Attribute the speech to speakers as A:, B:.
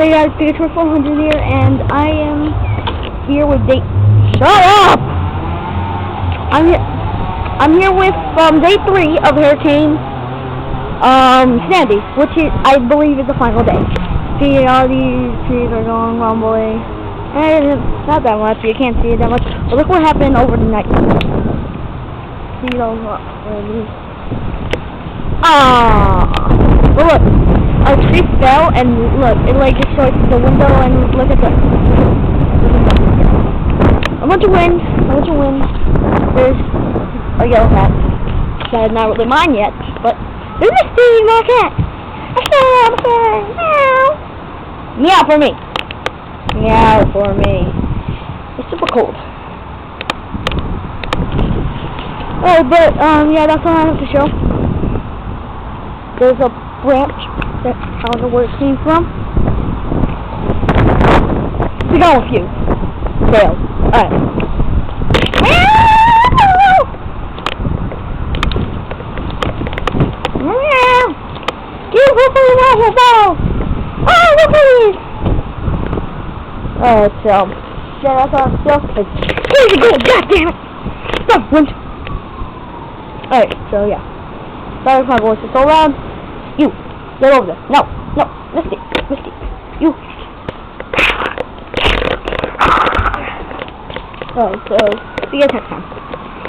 A: Hey guys, Pikachu 400 here, and I am here with day. Shut up! I'm here with day 3 of Hurricane Sandy, which I believe is the final day. See, all these trees are going rumbly, and it's not that much. You can't see it that much. But look what happened over the night. See those but look. A tree fell, and look, it like just showed the window, and look at that. A bunch of wind. There's a yellow cat. That's not really mine yet, but there's a Steve, my cat. Meow for me. Meow for me. It's super cold. Oh, but yeah, that's all I have to show. There's a branch. I don't know where it came from. We got a few. Failed. Alright. You hopefully not will fall. Oh, look at these. Alright, so yeah, that's all stuff. Here you go, goddammit! Stop, wind. Alright, so yeah. Sorry if my voice is so loud. You. Get over there. No, Misty, you. Oh, so see you guys next time.